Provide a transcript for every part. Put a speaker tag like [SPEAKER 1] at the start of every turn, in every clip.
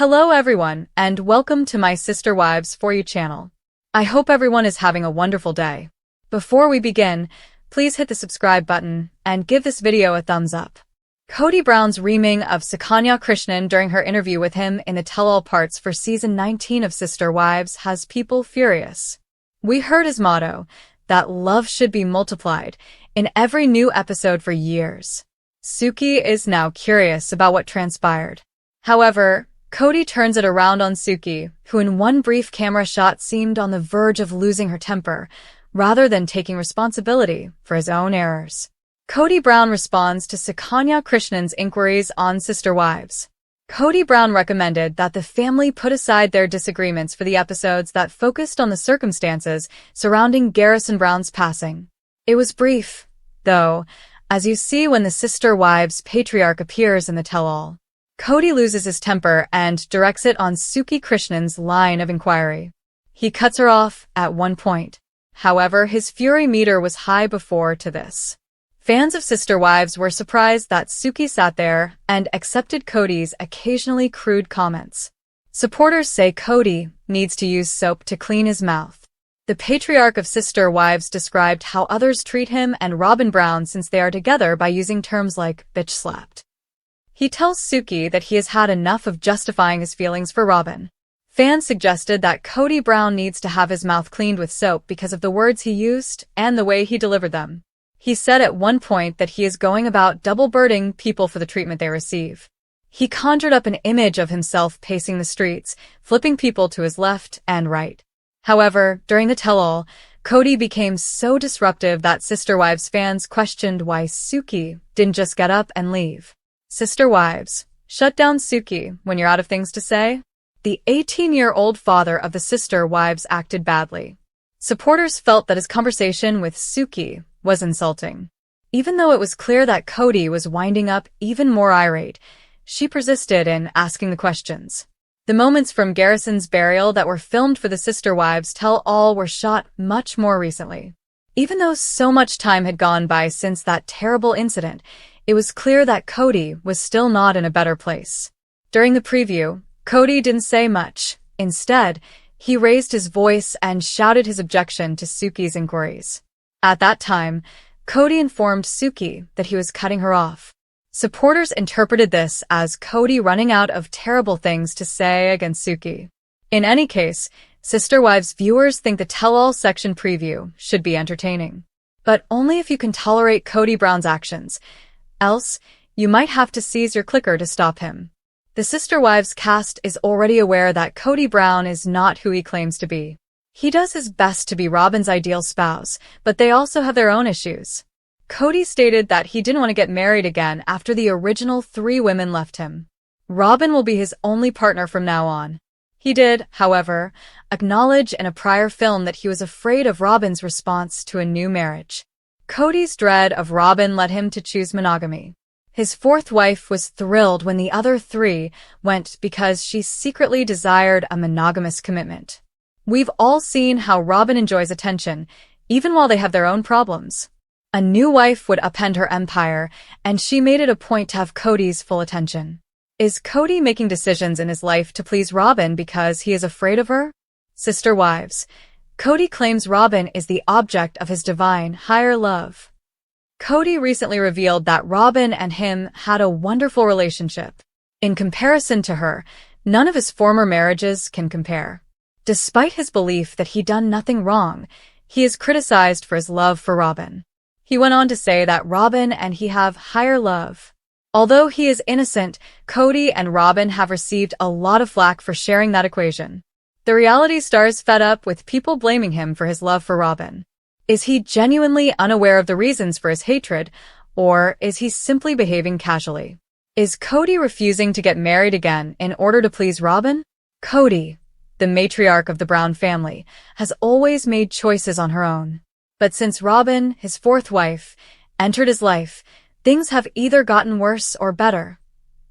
[SPEAKER 1] Hello everyone, and welcome to my Sister Wives For You channel. I hope everyone is having a wonderful day. Before we begin, please hit the subscribe button and give this video a thumbs up. Kody Brown's reaming of Sukanya Krishnan during her interview with him in the tell-all parts for season 19 of Sister Wives has people furious. We heard his motto, that love should be multiplied, in every new episode for years. Suki is now curious about what transpired. However, Kody turns it around on Suki, who in one brief camera shot seemed on the verge of losing her temper, rather than taking responsibility for his own errors. Kody Brown responds to Sukanya Krishnan's inquiries on Sister Wives. Kody Brown recommended that the family put aside their disagreements for the episodes that focused on the circumstances surrounding Garrison Brown's passing. It was brief, though, as you see when the Sister Wives patriarch appears in the tell-all. Kody loses his temper and directs it on Suki Krishnan's line of inquiry. He cuts her off at one point. However, his fury meter was high before to this. Fans of Sister Wives were surprised that Suki sat there and accepted Kody's occasionally crude comments. Supporters say Kody needs to use soap to clean his mouth. The patriarch of Sister Wives described how others treat him and Robyn Brown since they are together by using terms like bitch slapped. He tells Suki that he has had enough of justifying his feelings for Robyn. Fans suggested that Kody Brown needs to have his mouth cleaned with soap because of the words he used and the way he delivered them. He said at one point that he is going about double-birding people for the treatment they receive. He conjured up an image of himself pacing the streets, flipping people to his left and right. However, during the tell-all, Kody became so disruptive that Sister Wives fans questioned why Suki didn't just get up and leave. Sister Wives, shut down Suki when you're out of things to say? The 18-year-old father of the Sister Wives acted badly. Supporters felt that his conversation with Suki was insulting. Even though it was clear that Kody was winding up even more irate, she persisted in asking the questions. The moments from Garrison's burial that were filmed for the Sister Wives tell-all were shot much more recently. Even though so much time had gone by since that terrible incident, it was clear that Kody was still not in a better place. During the preview, Kody didn't say much. Instead, he raised his voice and shouted his objection to Suki's inquiries. At that time, Kody informed Suki that he was cutting her off. Supporters interpreted this as Kody running out of terrible things to say against Suki. In any case, Sister Wives viewers think the tell-all section preview should be entertaining. But only if you can tolerate Kody Brown's actions. Else, you might have to seize your clicker to stop him. The Sister Wives cast is already aware that Kody Brown is not who he claims to be. He does his best to be Robyn's ideal spouse, but they also have their own issues. Kody stated that he didn't want to get married again after the original 3 women left him. Robyn will be his only partner from now on. He did, however, acknowledge in a prior film that he was afraid of Robyn's response to a new marriage. Kody's dread of Robyn led him to choose monogamy. His 4th wife was thrilled when the other 3 went because she secretly desired a monogamous commitment. We've all seen how Robyn enjoys attention, even while they have their own problems. A new wife would upend her empire, and she made it a point to have Kody's full attention. Is Kody making decisions in his life to please Robyn because he is afraid of her? Sister Wives, Kody claims Robyn is the object of his divine, higher love. Kody recently revealed that Robyn and him had a wonderful relationship. In comparison to her, none of his former marriages can compare. Despite his belief that he'd done nothing wrong, he is criticized for his love for Robyn. He went on to say that Robyn and he have higher love. Although he is innocent, Kody and Robyn have received a lot of flack for sharing that equation. The reality star is fed up with people blaming him for his love for Robyn. Is he genuinely unaware of the reasons for his hatred, or is he simply behaving casually? Is Kody refusing to get married again in order to please Robyn? Kody, the matriarch of the Brown family, has always made choices on her own. But since Robyn, his 4th wife, entered his life, things have either gotten worse or better.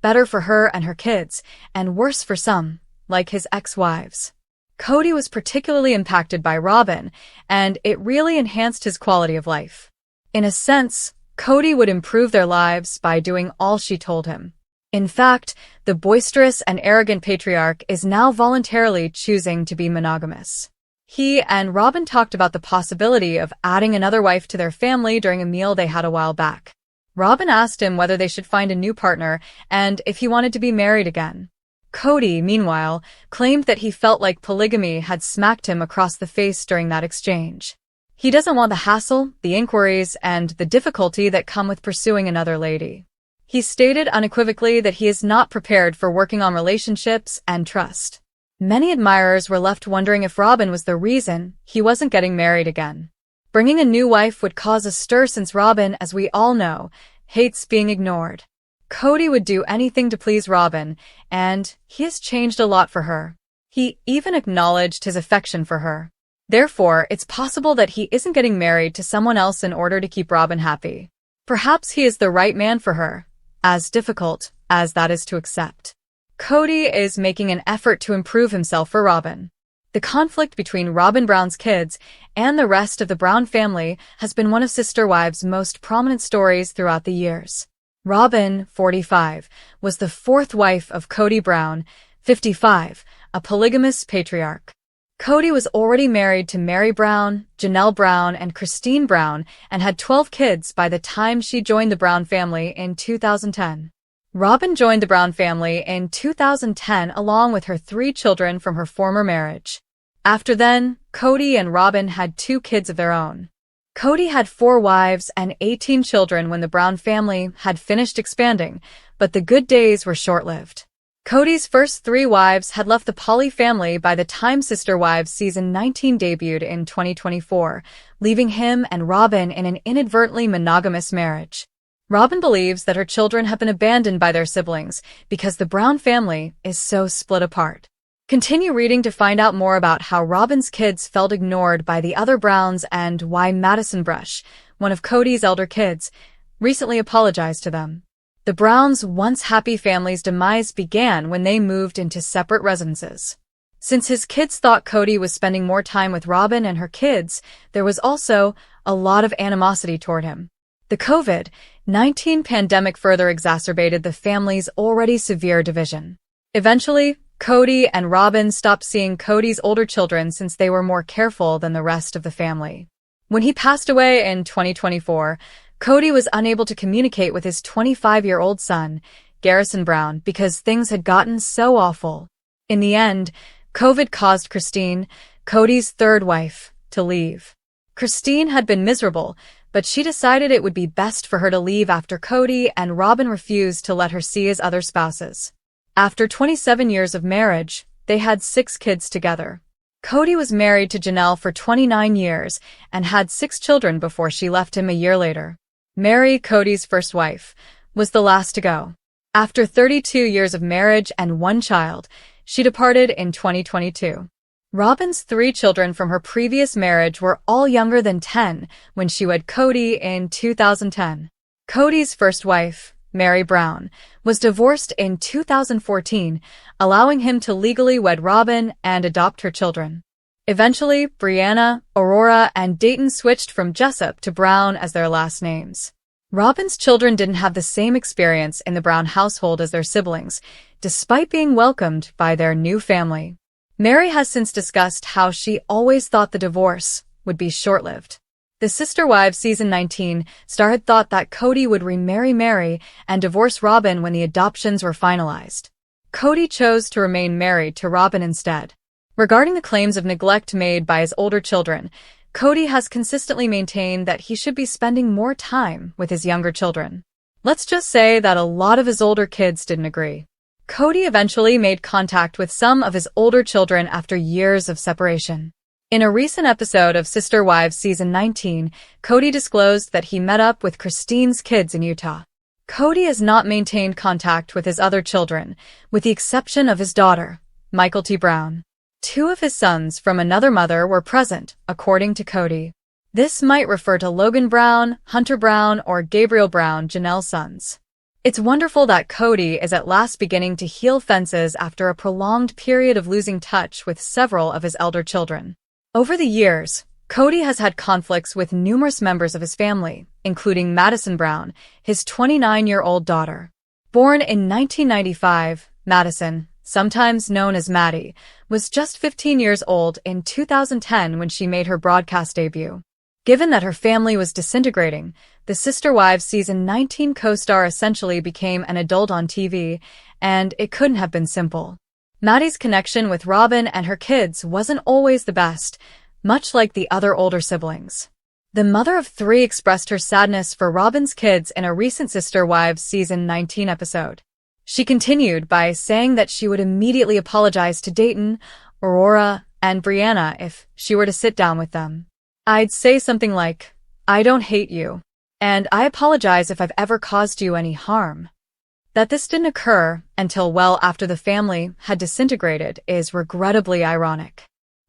[SPEAKER 1] Better for her and her kids, and worse for some, like his ex-wives. Kody was particularly impacted by Robyn, and it really enhanced his quality of life. In a sense, Kody would improve their lives by doing all she told him. In fact, the boisterous and arrogant patriarch is now voluntarily choosing to be monogamous. He and Robyn talked about the possibility of adding another wife to their family during a meal they had a while back. Robyn asked him whether they should find a new partner and if he wanted to be married again. Kody, meanwhile, claimed that he felt like polygamy had smacked him across the face during that exchange. He doesn't want the hassle, the inquiries, and the difficulty that come with pursuing another lady. He stated unequivocally that he is not prepared for working on relationships and trust. Many admirers were left wondering if Robyn was the reason he wasn't getting married again. Bringing a new wife would cause a stir since Robyn, as we all know, hates being ignored. Kody would do anything to please Robyn, and he has changed a lot for her. He even acknowledged his affection for her. Therefore, it's possible that he isn't getting married to someone else in order to keep Robyn happy. Perhaps he is the right man for her, as difficult as that is to accept. Kody is making an effort to improve himself for Robyn. The conflict between Robyn Brown's kids and the rest of the Brown family has been one of Sister Wives' most prominent stories throughout the years. Robyn, 45, was the fourth wife of Kody Brown, 55, a polygamous patriarch. Kody was already married to Meri Brown, Janelle Brown, and Christine Brown and had 12 kids by the time she joined the Brown family in 2010. Robyn joined the Brown family in 2010 along with her 3 children from her former marriage. After then, Kody and Robyn had 2 kids of their own. Kody had 4 wives and 18 children when the Brown family had finished expanding, but the good days were short-lived. Kody's first 3 wives had left the Poly family by the time Sister Wives Season 19 debuted in 2024, leaving him and Robyn in an inadvertently monogamous marriage. Robyn believes that her children have been abandoned by their siblings because the Brown family is so split apart. Continue reading to find out more about how Robyn's kids felt ignored by the other Browns and why Madison Brush, one of Kody's elder kids, recently apologized to them. The Browns' once happy family's demise began when they moved into separate residences. Since his kids thought Kody was spending more time with Robyn and her kids, there was also a lot of animosity toward him. The COVID-19 pandemic further exacerbated the family's already severe division. Eventually, Kody and Robyn stopped seeing Kody's older children since they were more careful than the rest of the family. When he passed away in 2024, Kody was unable to communicate with his 25-year-old son, Garrison Brown, because things had gotten so awful. In the end, COVID caused Christine, Kody's third wife, to leave. Christine had been miserable, but she decided it would be best for her to leave after Kody and Robyn refused to let her see his other spouses. After 27 years of marriage, they had 6 kids together. Kody was married to Janelle for 29 years and had 6 children before she left him a year later. Meri, Kody's first wife, was the last to go. After 32 years of marriage and 1 child, she departed in 2022. Robyn's 3 children from her previous marriage were all younger than 10 when she wed Kody in 2010. Kody's first wife, Meri Brown, was divorced in 2014, allowing him to legally wed Robyn and adopt her children. Eventually, Brianna, Aurora, and Dayton switched from Jessup to Brown as their last names. Robyn's children didn't have the same experience in the Brown household as their siblings, despite being welcomed by their new family. Meri has since discussed how she always thought the divorce would be short-lived. The Sister Wives Season 19 star had thought that Kody would remarry Meri and divorce Robyn when the adoptions were finalized. Kody chose to remain married to Robyn instead. Regarding the claims of neglect made by his older children, Kody has consistently maintained that he should be spending more time with his younger children. Let's just say that a lot of his older kids didn't agree. Kody eventually made contact with some of his older children after years of separation. In a recent episode of Sister Wives Season 19, Kody disclosed that he met up with Christine's kids in Utah. Kody has not maintained contact with his other children, with the exception of his daughter, Michael T. Brown. 2 of his sons from another mother were present, according to Kody. This might refer to Logan Brown, Hunter Brown, or Gabriel Brown, Janelle's sons. It's wonderful that Kody is at last beginning to heal fences after a prolonged period of losing touch with several of his elder children. Over the years, Kody has had conflicts with numerous members of his family, including Madison Brown, his 29-year-old daughter. Born in 1995, Madison, sometimes known as Maddie, was just 15 years old in 2010 when she made her broadcast debut. Given that her family was disintegrating, the Sister Wives season 19 co-star essentially became an adult on TV, and it couldn't have been simple. Maddie's connection with Robyn and her kids wasn't always the best, much like the other older siblings. The mother of three expressed her sadness for Robyn's kids in a recent Sister Wives season 19 episode. She continued by saying that she would immediately apologize to Dayton, Aurora, and Brianna if she were to sit down with them. I'd say something like, "I don't hate you, and I apologize if I've ever caused you any harm." That this didn't occur until well after the family had disintegrated is regrettably ironic.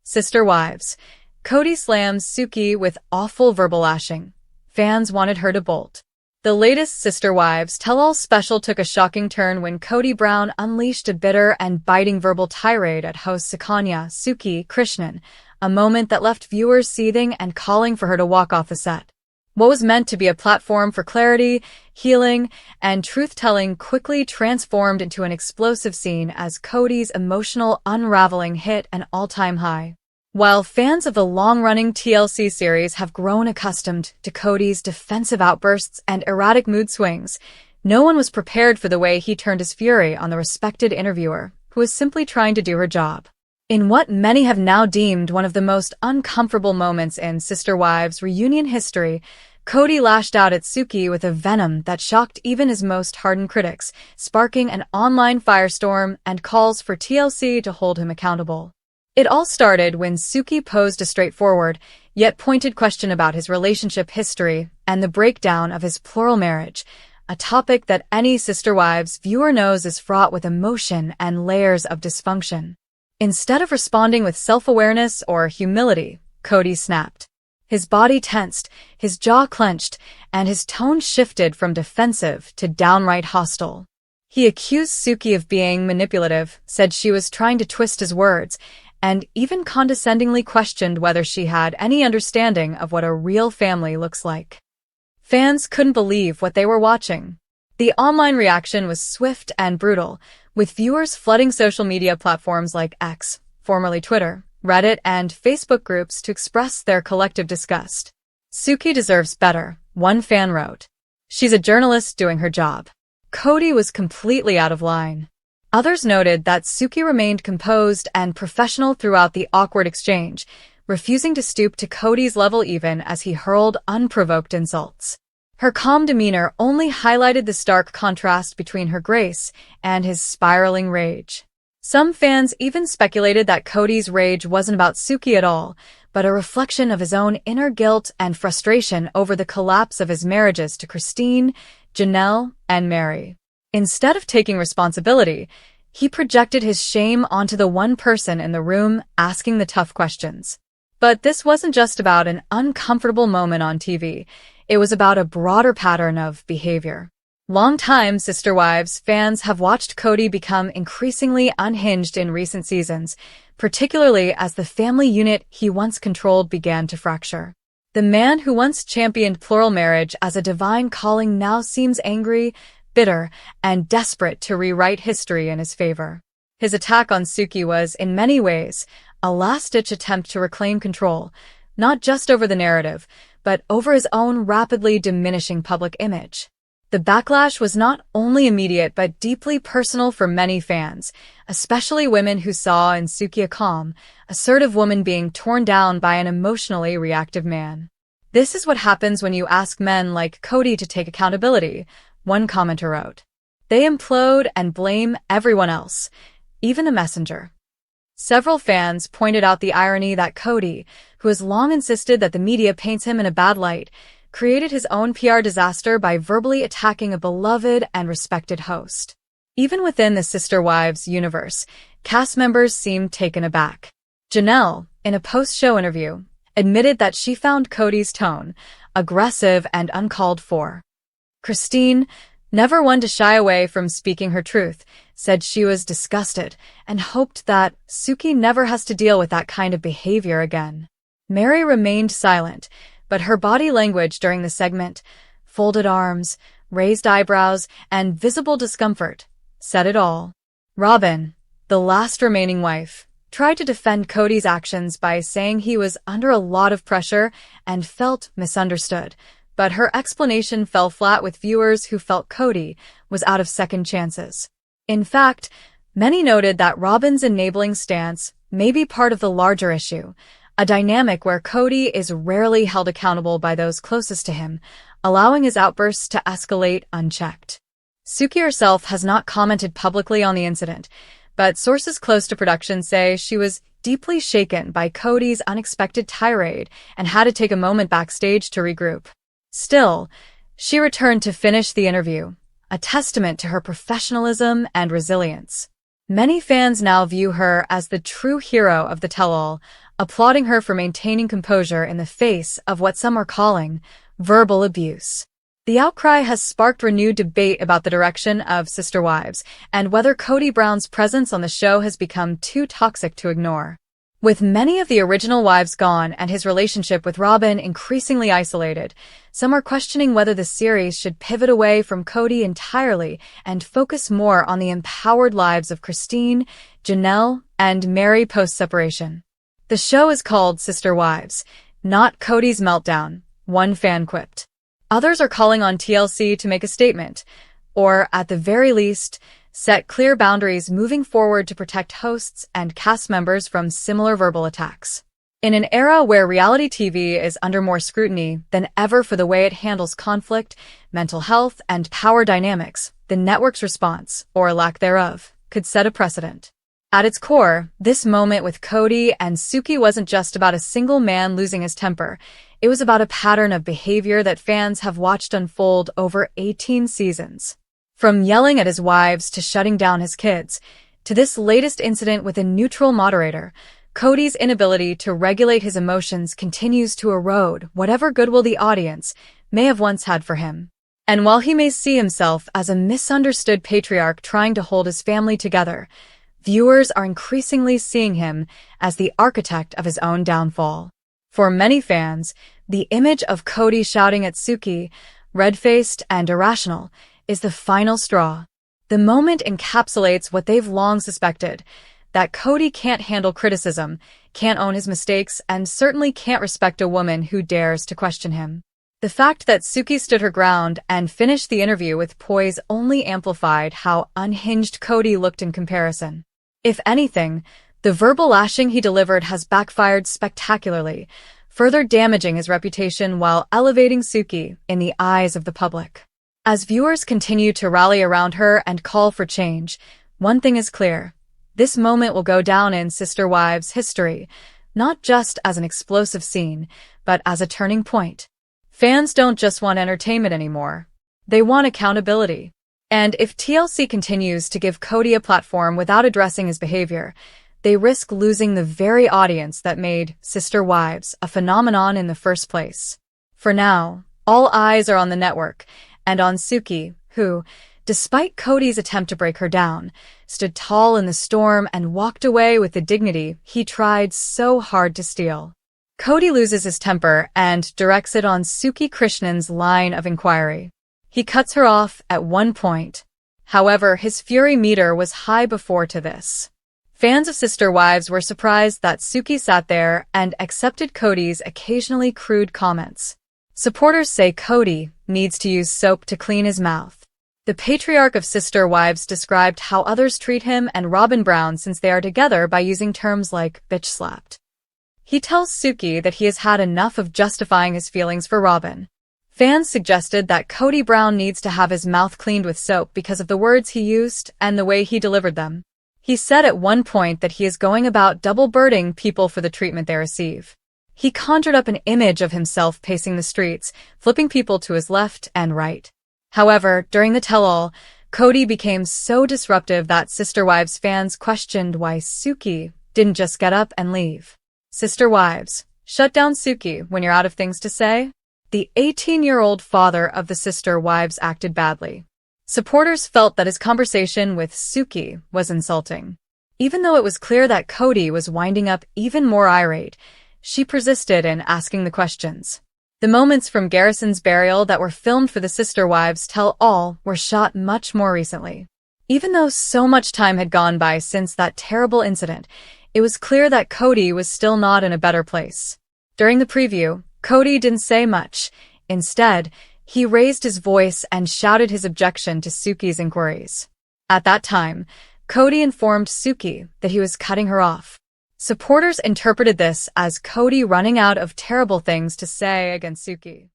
[SPEAKER 1] Sister Wives. Kody slams Suki with awful verbal lashing. Fans wanted her to bolt. The latest Sister Wives tell-all special took a shocking turn when Kody Brown unleashed a bitter and biting verbal tirade at host Sukanya Suki Krishnan, a moment that left viewers seething and calling for her to walk off the set. What was meant to be a platform for clarity, healing, and truth-telling quickly transformed into an explosive scene as Kody's emotional unraveling hit an all-time high. While fans of the long-running TLC series have grown accustomed to Kody's defensive outbursts and erratic mood swings, no one was prepared for the way he turned his fury on the respected interviewer, who was simply trying to do her job. In what many have now deemed one of the most uncomfortable moments in Sister Wives reunion history, Kody lashed out at Suki with a venom that shocked even his most hardened critics, sparking an online firestorm and calls for TLC to hold him accountable. It all started when Suki posed a straightforward, yet pointed question about his relationship history and the breakdown of his plural marriage, a topic that any Sister Wives viewer knows is fraught with emotion and layers of dysfunction. Instead of responding with self-awareness or humility, Kody snapped. His body tensed, his jaw clenched, and his tone shifted from defensive to downright hostile. He accused Suki of being manipulative, said she was trying to twist his words, and even condescendingly questioned whether she had any understanding of what a real family looks like. Fans couldn't believe what they were watching. The online reaction was swift and brutal, with viewers flooding social media platforms like X, formerly Twitter, Reddit, and Facebook groups to express their collective disgust. "Suki deserves better," one fan wrote. "She's a journalist doing her job." Kody was completely out of line. Others noted that Suki remained composed and professional throughout the awkward exchange, refusing to stoop to Kody's level even as he hurled unprovoked insults. Her calm demeanor only highlighted the stark contrast between her grace and his spiraling rage. Some fans even speculated that Kody's rage wasn't about Suki at all, but a reflection of his own inner guilt and frustration over the collapse of his marriages to Christine, Janelle, and Meri. Instead of taking responsibility, he projected his shame onto the one person in the room asking the tough questions. But this wasn't just about an uncomfortable moment on TV. It was about a broader pattern of behavior. Longtime Sister Wives fans have watched Kody become increasingly unhinged in recent seasons, particularly as the family unit he once controlled began to fracture. The man who once championed plural marriage as a divine calling now seems angry, bitter, and desperate to rewrite history in his favor. His attack on Suki was, in many ways, a last-ditch attempt to reclaim control, not just over the narrative, but over his own rapidly diminishing public image. The backlash was not only immediate but deeply personal for many fans, especially women who saw in Suki a calm, assertive woman being torn down by an emotionally reactive man. "This is what happens when you ask men like Kody to take accountability," one commenter wrote. "They implode and blame everyone else, even the messenger." Several fans pointed out the irony that Kody, who has long insisted that the media paints him in a bad light, created his own PR disaster by verbally attacking a beloved and respected host. Even within the Sister Wives universe, cast members seemed taken aback. Janelle, in a post-show interview, admitted that she found Kody's tone aggressive and uncalled for. Christine, never one to shy away from speaking her truth, said she was disgusted and hoped that Suki never has to deal with that kind of behavior again. Meri remained silent, but her body language during the segment, folded arms, raised eyebrows, and visible discomfort said it all. Robyn, the last remaining wife, tried to defend Kody's actions by saying he was under a lot of pressure and felt misunderstood, but her explanation fell flat with viewers who felt Kody was out of second chances. In fact, many noted that Robyn's enabling stance may be part of the larger issue, a dynamic where Kody is rarely held accountable by those closest to him, allowing his outbursts to escalate unchecked. Suki herself has not commented publicly on the incident, but sources close to production say she was deeply shaken by Kody's unexpected tirade and had to take a moment backstage to regroup. Still, she returned to finish the interview, a testament to her professionalism and resilience. Many fans now view her as the true hero of the tell-all, applauding her for maintaining composure in the face of what some are calling verbal abuse. The outcry has sparked renewed debate about the direction of Sister Wives and whether Kody Brown's presence on the show has become too toxic to ignore. With many of the original wives gone and his relationship with Robyn increasingly isolated, some are questioning whether the series should pivot away from Kody entirely and focus more on the empowered lives of Christine, Janelle, and Meri post-separation. The show is called Sister Wives, not Kody's meltdown, one fan quipped. Others are calling on TLC to make a statement, or, at the very least, set clear boundaries moving forward to protect hosts and cast members from similar verbal attacks. In an era where reality TV is under more scrutiny than ever for the way it handles conflict, mental health, and power dynamics, the network's response, or lack thereof, could set a precedent. At its core, this moment with Kody and Suki wasn't just about a single man losing his temper. It was about a pattern of behavior that fans have watched unfold over 18 seasons. From yelling at his wives to shutting down his kids, to this latest incident with a neutral moderator, Kody's inability to regulate his emotions continues to erode whatever goodwill the audience may have once had for him. And while he may see himself as a misunderstood patriarch trying to hold his family together, viewers are increasingly seeing him as the architect of his own downfall. For many fans, the image of Kody shouting at Suki, red-faced and irrational, is the final straw. The moment encapsulates what they've long suspected, that Kody can't handle criticism, can't own his mistakes, and certainly can't respect a woman who dares to question him. The fact that Suki stood her ground and finished the interview with poise only amplified how unhinged Kody looked in comparison. If anything, the verbal lashing he delivered has backfired spectacularly, further damaging his reputation while elevating Suki in the eyes of the public. As viewers continue to rally around her and call for change, one thing is clear. This moment will go down in Sister Wives history, not just as an explosive scene, but as a turning point. Fans don't just want entertainment anymore. They want accountability. And if TLC continues to give Kody a platform without addressing his behavior, they risk losing the very audience that made Sister Wives a phenomenon in the first place. For now, all eyes are on the network, and on Suki, who, despite Kody's attempt to break her down, stood tall in the storm and walked away with the dignity he tried so hard to steal. Kody loses his temper and directs it on Suki Krishnan's line of inquiry. He cuts her off at one point. However, his fury meter was high before to this. Fans of Sister Wives were surprised that Suki sat there and accepted Kody's occasionally crude comments. Supporters say Kody needs to use soap to clean his mouth. The patriarch of Sister Wives described how others treat him and Robyn Brown since they are together by using terms like bitch slapped. He tells Suki that he has had enough of justifying his feelings for Robyn. Fans suggested that Kody Brown needs to have his mouth cleaned with soap because of the words he used and the way he delivered them. He said at one point that he is going about double-birding people for the treatment they receive. He conjured up an image of himself pacing the streets, flipping people to his left and right. However, during the tell-all, Kody became so disruptive that Sister Wives fans questioned why Suki didn't just get up and leave. Sister Wives, shut down Suki when you're out of things to say? The 18-year-old father of the Sister Wives acted badly. Supporters felt that his conversation with Suki was insulting. Even though it was clear that Kody was winding up even more irate, she persisted in asking the questions. The moments from Garrison's burial that were filmed for the Sister Wives Tell All were shot much more recently. Even though so much time had gone by since that terrible incident, it was clear that Kody was still not in a better place. During the preview, Kody didn't say much. Instead, he raised his voice and shouted his objection to Suki's inquiries. At that time, Kody informed Suki that he was cutting her off. Supporters interpreted this as Kody running out of terrible things to say against Suki.